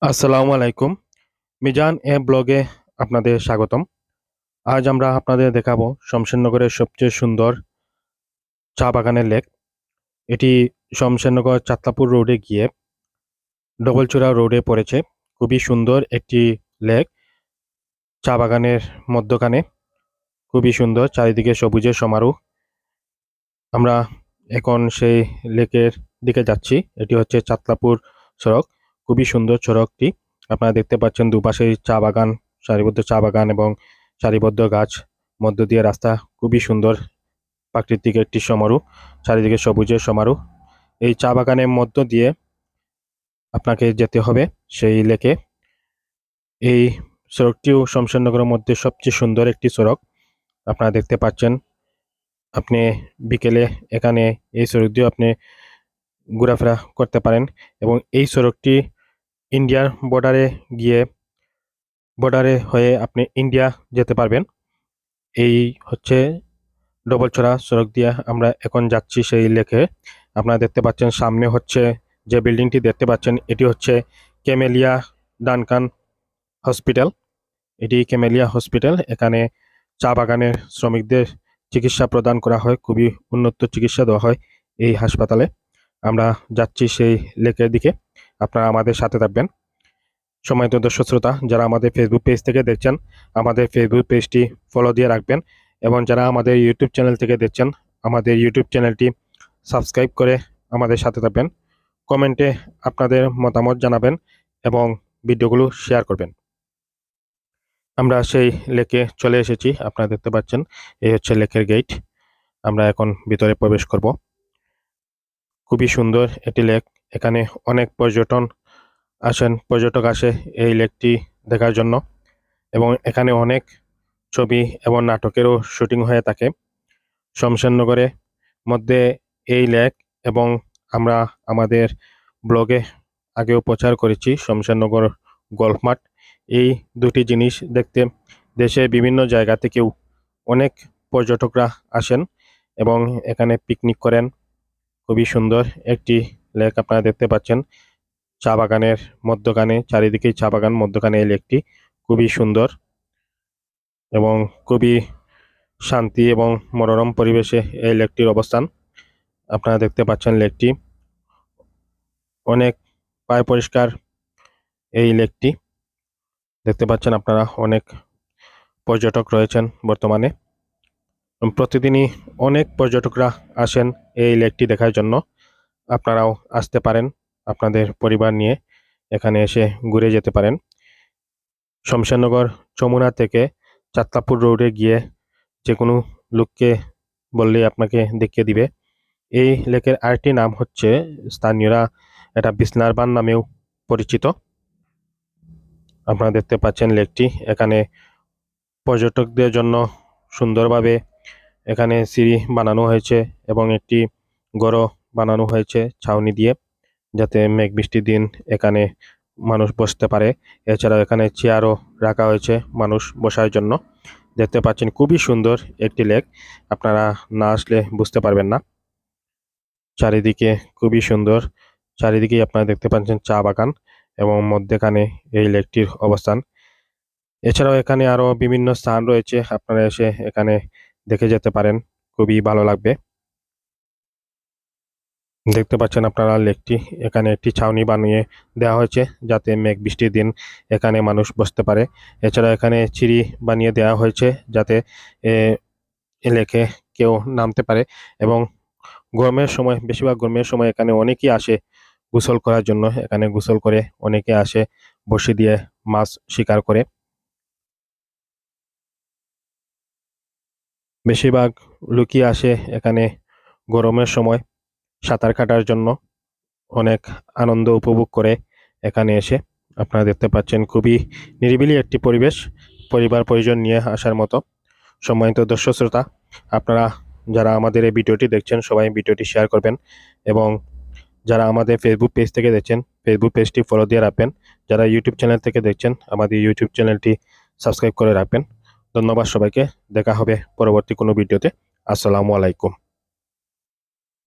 আসসালামু আলাইকুম। মিজান ব্লগে আপনাদের স্বাগতম। আজ আমরা আপনাদের দেখাবো শমশেরনগরের সবচেয়ে সুন্দর চা বাগানের লেক। এটি শমশেরনগর চাতলাপুর রোডে গিয়ে ডবলচূড়া রোডে পড়েছে। খুবই সুন্দর একটি লেক, চা বাগানের মধ্যখানে। খুবই সুন্দর, চারিদিকে সবুজের সমারোহ। আমরা এখন সেই লেকের দিকে যাচ্ছি। এটি হচ্ছে চাতলাপুর সড়ক। খুবই সুন্দর সড়কটি। আপনারা দেখতে পাচ্ছেন দুপাশে চা বাগান, সারিবদ্ধ চা বাগান এবং সারিবদ্ধ গাছ, মধ্য দিয়ে রাস্তা। খুবই সুন্দর প্রাকৃতিক একটি সমারোহ, চারিদিকে সবুজের সমারোহ। এই চা বাগানের মধ্য দিয়ে আপনাকে যেতে হবে সেই লেকে। এই সড়কটিও শমশেরনগরের মধ্যে সবচেয়ে সুন্দর একটি সড়ক। আপনারা দেখতে পাচ্ছেন। আপনি বিকেলে এখানে এই সড়ক দিয়ে আপনি ঘোরাফেরা করতে পারেন এবং এই সড়কটি ইন্ডিয়ার বর্ডারে হয়ে আপনি ইন্ডিয়া যেতে পারবেন। এই হচ্ছে ডবলছড়া সড়ক দিয়ে আমরা এখন যাচ্ছি সেই লেকে। আপনারা দেখতে পাচ্ছেন সামনে হচ্ছে যে বিল্ডিংটি দেখতে পাচ্ছেন, এটি হচ্ছে ক্যামেলিয়া ডানকান হসপিটাল। এটি ক্যামেলিয়া হসপিটাল। এখানে চা বাগানের শ্রমিকদের চিকিৎসা প্রদান করা হয়, খুবই উন্নত চিকিৎসা দেওয়া হয় এই হাসপাতালে। আমরা যাচ্ছি সেই লেকের দিকে, আপনারা আমাদের সাথে থাকবেন। সম্মানিত দর্শক শ্রোতা, যারা আমাদের ফেসবুক পেজ থেকে দেখছেন, আমাদের ফেসবুক পেজটি ফলো দিয়ে রাখবেন এবং যারা আমাদের ইউটিউব চ্যানেল থেকে দেখছেন, আমাদের ইউটিউব চ্যানেলটি সাবস্ক্রাইব করে আমাদের সাথে থাকবেন। কমেন্টে আপনাদের মতামত জানাবেন এবং ভিডিওগুলো শেয়ার করবেন। আমরা সেই লেকে চলে এসেছি। আপনারা দেখতে পাচ্ছেন এই হচ্ছে লেকের গেট। আমরা এখন ভিতরে প্রবেশ করব। খুবই সুন্দর একটি লেক। এখানে অনেক পর্যটক আসে এই লেকটি দেখার জন্য এবং এখানে অনেক ছবি এবং নাটকেরও শুটিং হয়ে থাকে। শমশেরনগরে মধ্যে এই লেক এবং আমরা আমাদের ব্লগে আগেও প্রচার করেছি শমশেরনগর গল্ফ মাঠ। এই দুটি জিনিস দেখতে দেশের বিভিন্ন জায়গা থেকেও অনেক পর্যটকরা আসেন এবং এখানে পিকনিক করেন। খুবই সুন্দর একটি লেক আপনারা দেখতে পাচ্ছেন। চা বাগানের মধ্যখানে, চারিদিকেই চা বাগান, মধ্যখানে এই লেকটি। খুবই সুন্দর এবং খুবই শান্তি এবং মনোরম পরিবেশে এই লেকটির অবস্থান। আপনারা দেখতে পাচ্ছেন লেকটি অনেক পায় পরিষ্কার। এই লেকটি দেখতে পাচ্ছেন আপনারা, অনেক পর্যটক রয়েছেন বর্তমানে। প্রতিদিনই অনেক পর্যটকরা আসেন এই লেকটি দেখার জন্য। আপনারাও আসতে পারেন, আপনাদের পরিবার নিয়ে এখানে এসে ঘুরে যেতে পারেন। শমশেরনগর যমুনা থেকে চাতলাপুর রোডে গিয়ে যে কোনো লোককে বললেই আপনাকে দেখিয়ে দিবে। এই লেকের আরেকটি নাম হচ্ছে, স্থানীয়রা এটা বিছনার বান নামেও পরিচিত। আপনারা দেখতে পাচ্ছেন লেকটি। এখানে পর্যটকদের জন্য সুন্দরভাবে এখানে সিঁড়ি বানানো হয়েছে এবং একটি ঘরও বানানো হয়েছে ছাউনি দিয়ে, যাতে মেঘ বৃষ্টির দিন এখানে মানুষ বসতে পারে। এছাড়াও এখানে চেয়ারও রাখা হয়েছে মানুষ বসার জন্য। দেখতে পাচ্ছেন খুবই সুন্দর একটি লেক, আপনারা না আসলে বুঝতে পারবেন না। চারিদিকে খুবই সুন্দর, চারিদিকেই আপনারা দেখতে পাচ্ছেন চা বাগান এবং মধ্যখানে এই লেকটির অবস্থান। এছাড়াও এখানে আরো বিভিন্ন স্থান রয়েছে, আপনারা এসে এখানে দেখে যেতে পারেন, খুবই ভালো লাগবে। দেখতে পাচ্ছেন আপনারা লেকটি। এখানে একটি ছাউনি বানিয়ে দেওয়া হয়েছে যাতে মেঘ বৃষ্টির দিন এখানে মানুষ বসতে পারে। এছাড়া এখানে সিঁড়ি বানিয়ে দেওয়া হয়েছে যাতে লেকে কেউ নামতে পারে এবং বেশিরভাগ গরমের সময় এখানে অনেকেই আসে গোসল করার জন্য। এখানে গোসল করে অনেকে আসে বসে দিয়ে মাছ শিকার করে। বেশিরভাগ লোকই আসে এখানে গরমের সময় সাঁতার কাটার জন্য, অনেক আনন্দ উপভোগ করে এখানে এসে। আপনারা দেখতে পাচ্ছেন খুবই নিরিবিলি একটি পরিবেশ, পরিবার পরিজন নিয়ে আসার মতো। সম্মানিত দর্শক শ্রোতা, আপনারা যারা আমাদের এই ভিডিওটি দেখছেন সবাই ভিডিওটি শেয়ার করবেন এবং যারা আমাদের ফেসবুক পেজ থেকে দেখছেন ফেসবুক পেজটি ফলো দিয়ে রাখবেন। যারা ইউটিউব চ্যানেল থেকে দেখছেন আমাদের ইউটিউব চ্যানেলটি সাবস্ক্রাইব করে রাখবেন। ধন্যবাদ সবাইকে। দেখা হবে পরবর্তী কোনো ভিডিওতে। আসসালামু আলাইকুম।